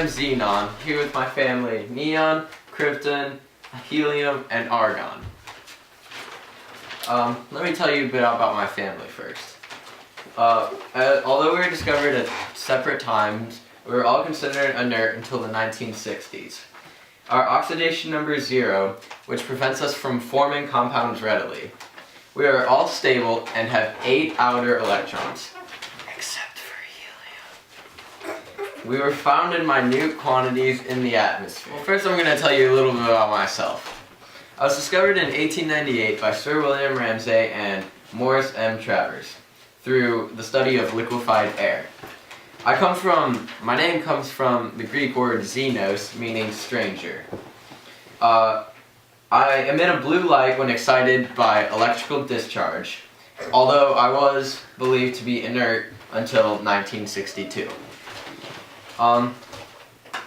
am Xenon, here with my family, Neon, Krypton, Helium, and Argon. Let me tell you a bit about my family first. Although we were discovered at separate times, we were all considered inert until the 1960s. Our oxidation number is 0, which prevents us from forming compounds readily. We are all stable and have 8 outer electrons, except for helium. We were found in minute quantities in the atmosphere. Well, first I'm going to tell you a little bit about myself. I was discovered in 1898 by Sir William Ramsay and Morris M. Travers through the study of liquefied air. My name comes from the Greek word xenos, meaning stranger. I emit a blue light when excited by electrical discharge, although I was believed to be inert until 1962.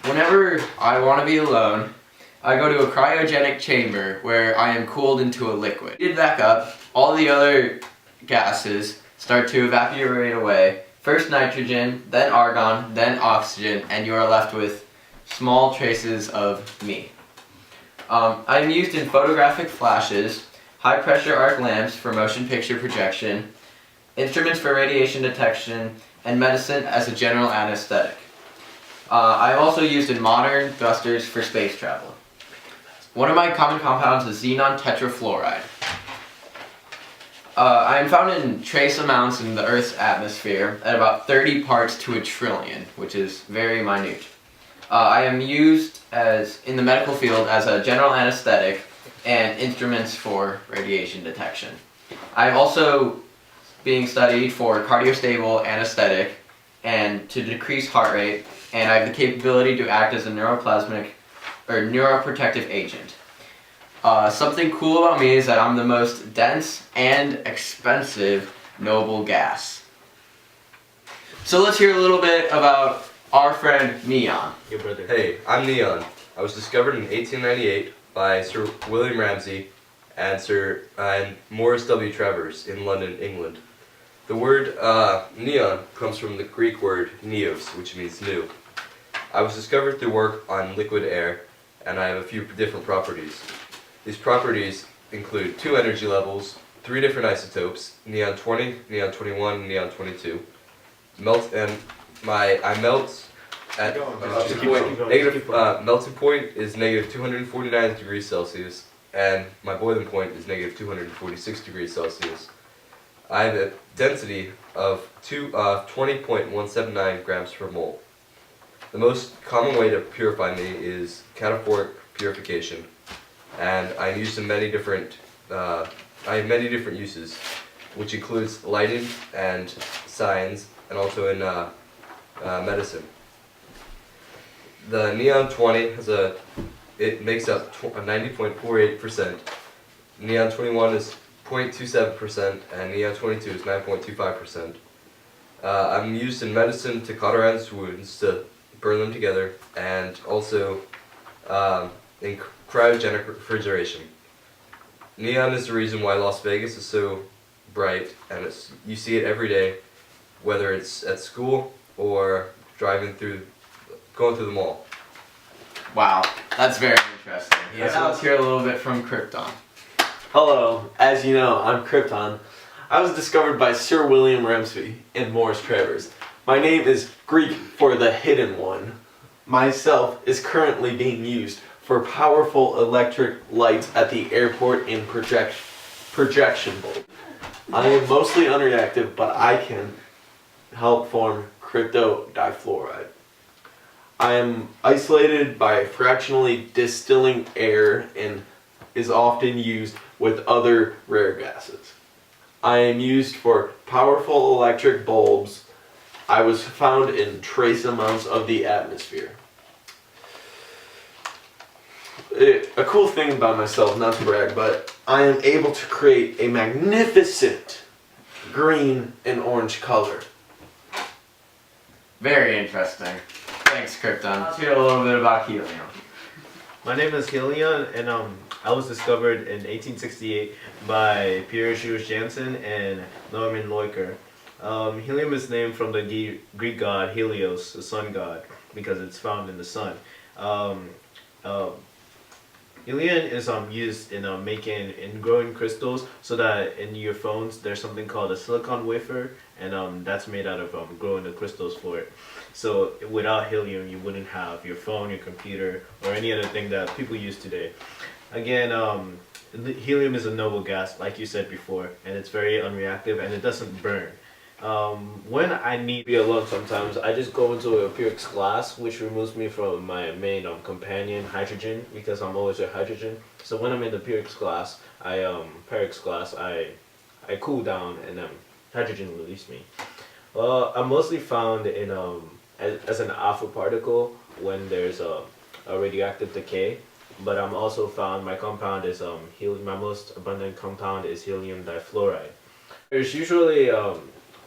Whenever I want to be alone, I go to a cryogenic chamber where I am cooled into a liquid. Heated back up, all the other gases start to evaporate away. First nitrogen, then argon, then oxygen, and you are left with small traces of me. I am used in photographic flashes, high pressure arc lamps for motion picture projection, instruments for radiation detection, and medicine as a general anesthetic. I am also used in modern thrusters for space travel. One of my common compounds is xenon tetrafluoride. I am found in trace amounts in the Earth's atmosphere at about 30 parts to a trillion, which is very minute. I am used in the medical field as a general anesthetic and instruments for radiation detection. I am also being studied for cardiostable anesthetic and to decrease heart rate, and I have the capability to act as a neuroprotective agent. Something cool about me is that I'm the most dense and expensive noble gas. So let's hear a little bit about our friend Neon. Your brother. Hey, I'm Neon. I was discovered in 1898 by Sir William Ramsay and Morris W. Travers in London, England. The word neon comes from the Greek word neos, which means new. I was discovered through work on liquid air, and I have a few different properties. These properties include 2 energy levels, 3 different isotopes, neon 20, neon 21, and neon 22. I melt at melting point is negative 249 degrees Celsius, and my boiling point is negative 246 degrees Celsius. I have a density of 20.179 grams per mole. The most common way to purify me is cataphoric purification, and I'm used in many different. I have many different uses, which includes lighting and science, and also in medicine. The neon 20 makes up 90.48%. Neon 21 is 0.27%, and neon 22 is 9.25%. I'm used in medicine to cauterize wounds, to burn them together, and also in cryogenic refrigeration. Neon is the reason why Las Vegas is so bright, and you see it every day, whether it's at school or going through the mall. Wow, that's very interesting. Yeah. Now let's hear a little bit from Krypton. Hello, as you know, I'm Krypton. I was discovered by Sir William Ramsay and Morris Travers. My name is Greek for the hidden one. Myself is currently being used for powerful electric lights at the airport in projection bulb. I am mostly unreactive, but I can help form cryptodifluoride. I am isolated by fractionally distilling air and is often used with other rare gases. I am used for powerful electric bulbs. I was found in trace amounts of the atmosphere. A cool thing about myself, not to brag, but I am able to create a magnificent green and orange color. Very interesting. Thanks, Krypton. Let's hear a little bit about helium. My name is Helium, and I was discovered in 1868 by Pierre Jules Janssen and Norman Leuker. Helium is named from the Greek god Helios, the sun god, because it's found in the sun. Um, uh, Helium is used in in growing crystals, so that in your phones there's something called a silicon wafer, and that's made out of growing the crystals for it. So without helium, you wouldn't have your phone, your computer, or any other thing that people use today. Again, helium is a noble gas, like you said before, and it's very unreactive and it doesn't burn. When I need to be alone sometimes, I just go into a Pyrrhix glass, which removes me from my main companion, hydrogen, because I'm always with hydrogen. So when I'm in the Pyrrhix glass, I cool down and hydrogen release me. I'm mostly found in as an alpha particle when there's a radioactive decay, but I'm also found, my compound is my most abundant compound is helium difluoride. There's usually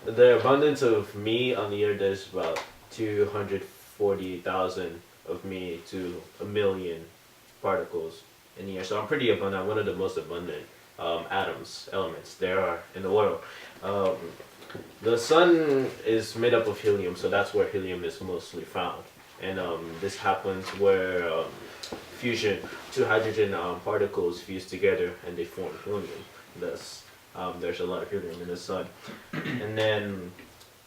the abundance of me on the Earth is about 240,000 of me to a million particles in the air. So I'm pretty abundant. I'm one of the most abundant elements there are in the world. The sun is made up of helium, so that's where helium is mostly found. And this happens where fusion, two hydrogen particles fuse together and they form helium. Thus, there's a lot of helium in the sun. And then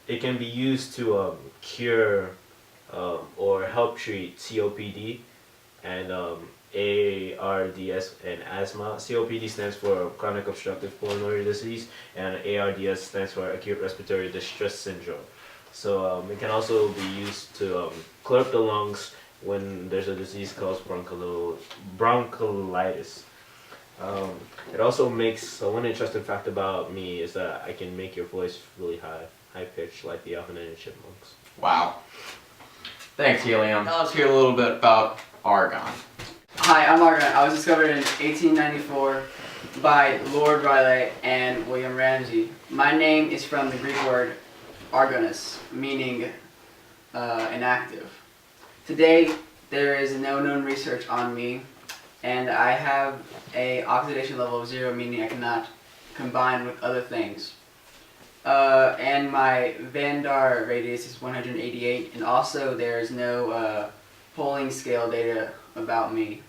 it can be used to cure or help treat COPD and ARDS and asthma. COPD stands for chronic obstructive pulmonary disease, and ARDS stands for acute respiratory distress syndrome. So it can also be used to clear up the lungs when there's a disease called bronchiolitis. It also makes, one interesting fact about me is that I can make your voice really high pitched like the Alvin and the Chipmunks. Wow. Thanks, Helium. Now let's hear a little bit about argon. Hi, I'm Argon. I was discovered in 1894 by Lord Rayleigh and William Ramsay. My name is from the Greek word argonis, meaning inactive. Today, there is no known research on me, and I have a oxidation level of 0, meaning I cannot combine with other things. And my Van Der radius is 188, and also there's no polling scale data about me.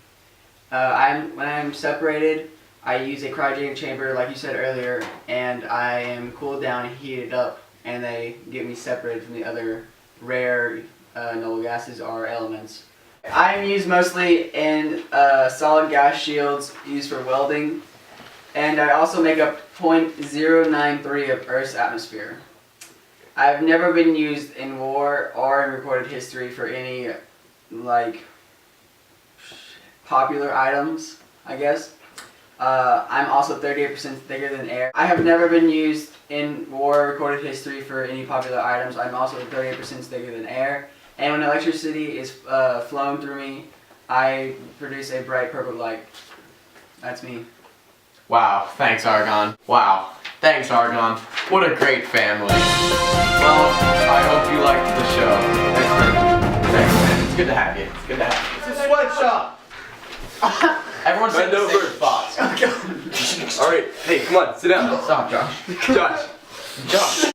When I'm separated, I use a cryogenic chamber, like you said earlier, and I am cooled down and heated up, and they get me separated from the other rare noble gases or elements. I am used mostly in solid gas shields used for welding, and I also make up 0.093 of Earth's atmosphere. I've never been used in war or in recorded history for any, like, popular items, I guess. I'm also 38% thicker than air. I have never been used in war recorded history for any popular items. I'm also 38% thicker than air. And when electricity is flowing through me, I produce a bright purple light. That's me. Wow, thanks Argon. Wow, thanks Argon. What a great family. Well, I hope you liked the show. Thanks man. It's good to have you. It's good to have you. It's a sweatshop! Everyone said Bend the over. same spots. Alright, hey, come on, sit down. Stop, Josh. Josh. Josh.